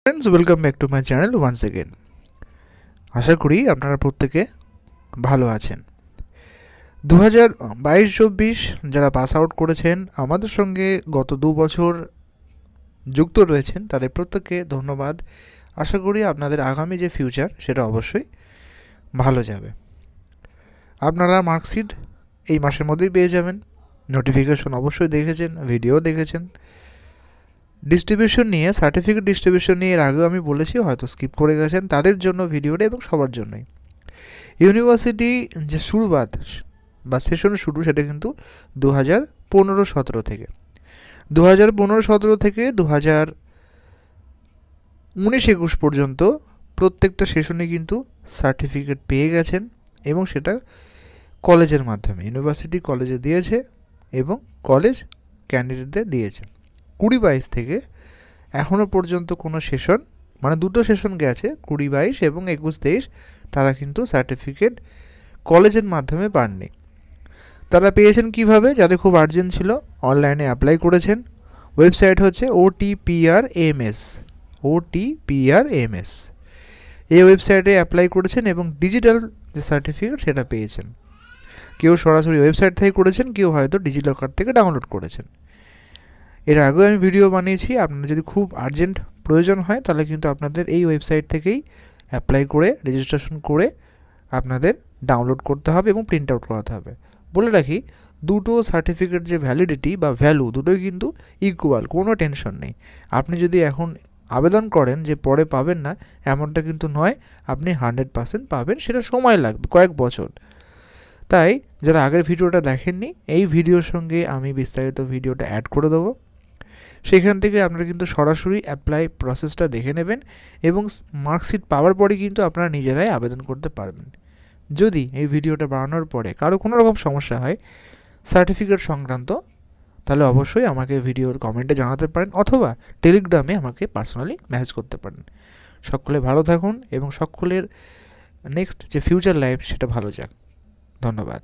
Friends welcome back to my channel once again. आशा करी আপনারা প্রত্যেকে ভালো আছেন। 2022-24 যারা পাস আউট করেছেন আমাদের সঙ্গে গত 2 বছর যুক্ত রয়েছেন তাদের প্রত্যেককে ধন্যবাদ। আশা করি আপনাদের আগামী যে ফিউচার সেটা অবশ্যই ভালো যাবে। আপনারা মার্কশিট এই মাসের মধ্যেই পেয়ে যাবেন। নোটিফিকেশন অবশ্যই দেখেছেন, ভিডিও দেখেছেন। ডিস্ট্রিবিউশন নিয়ে সার্টিফিকেট ডিস্ট্রিবিউশন নিয়ে এর আগেও আমি বলেছি, হয়তো স্কিপ করে গেছেন, তাদের জন্য ভিডিওটা এবং সবার জন্যই। ইউনিভার্সিটি যে শুরুবাত বা সেশন শুরু সেটা কিন্তু 2015-17 থেকে 2015-17 থেকে 2019-21 পর্যন্ত প্রত্যেকটা সেশনে কিন্তু সার্টিফিকেট পেয়ে গেছেন এবং সেটা কলেজের মাধ্যমে ইউনিভার্সিটি কলেজে দিয়েছে এবং কলেজ ক্যান্ডিডেটদের দিয়েছে। 20-22 থেকে এখনও পর্যন্ত কোনো সেশন, মানে দুটো সেশন গেছে 20-22 এবং 21-23, তারা কিন্তু সার্টিফিকেট কলেজের মাধ্যমে পাননি। তারা পেয়েছেন কিভাবে? যাদের খুব আর্জেন্ট ছিল অনলাইনে অ্যাপ্লাই করেছেন। ওয়েবসাইট হচ্ছে OTPRMS। এই ওয়েবসাইটে অ্যাপ্লাই করেছেন এবং ডিজিটাল যে সার্টিফিকেট সেটা পেয়েছেন। কেউ সরাসরি ওয়েবসাইট থেকে করেছেন, কেউ হয়তো ডিজিলকার থেকে ডাউনলোড করেছেন। এর আগেও আমি ভিডিও বানিয়েছি, আপনাদের যদি খুব আর্জেন্ট প্রয়োজন হয় তাহলে কিন্তু আপনাদের এই ওয়েবসাইট থেকেই অ্যাপ্লাই করে রেজিস্ট্রেশন করে আপনাদের ডাউনলোড করতে হবে এবং প্রিন্ট আউট করাতে হবে। বলে রাখি, দুটো সার্টিফিকেট যে ভ্যালিডিটি বা ভ্যালু দুটোই কিন্তু ইকুয়াল, কোনো টেনশন নেই। আপনি যদি এখন আবেদন করেন যে পরে পাবেন না, এমনটা কিন্তু নয়। আপনি 100% পাবেন, সেটা সময় লাগবে, কয়েক বছর। তাই যারা আগের ভিডিওটা দেখেননি, এই ভিডিওর সঙ্গে আমি বিস্তারিত ভিডিওটা অ্যাড করে দেবো। সেখান থেকে আপনারা কিন্তু সরাসরি অ্যাপ্লাই প্রসেসটা দেখে নেবেন এবং মার্কশিট পাওয়ার পরে কিন্তু আপনারা নিজেরাই আবেদন করতে পারবেন। যদি এই ভিডিওটা বানানোর পরে কারো কোনো রকম সমস্যা হয় সার্টিফিকেট সংক্রান্ত, তাহলে অবশ্যই আমাকে ভিডিওর কমেন্টে জানাতে পারেন অথবা টেলিগ্রামে আমাকে পার্সোনালি মেসেজ করতে পারেন। সকলে ভালো থাকুন এবং সকলের নেক্সট যে ফিউচার লাইফ সেটা ভালো যাক। ধন্যবাদ।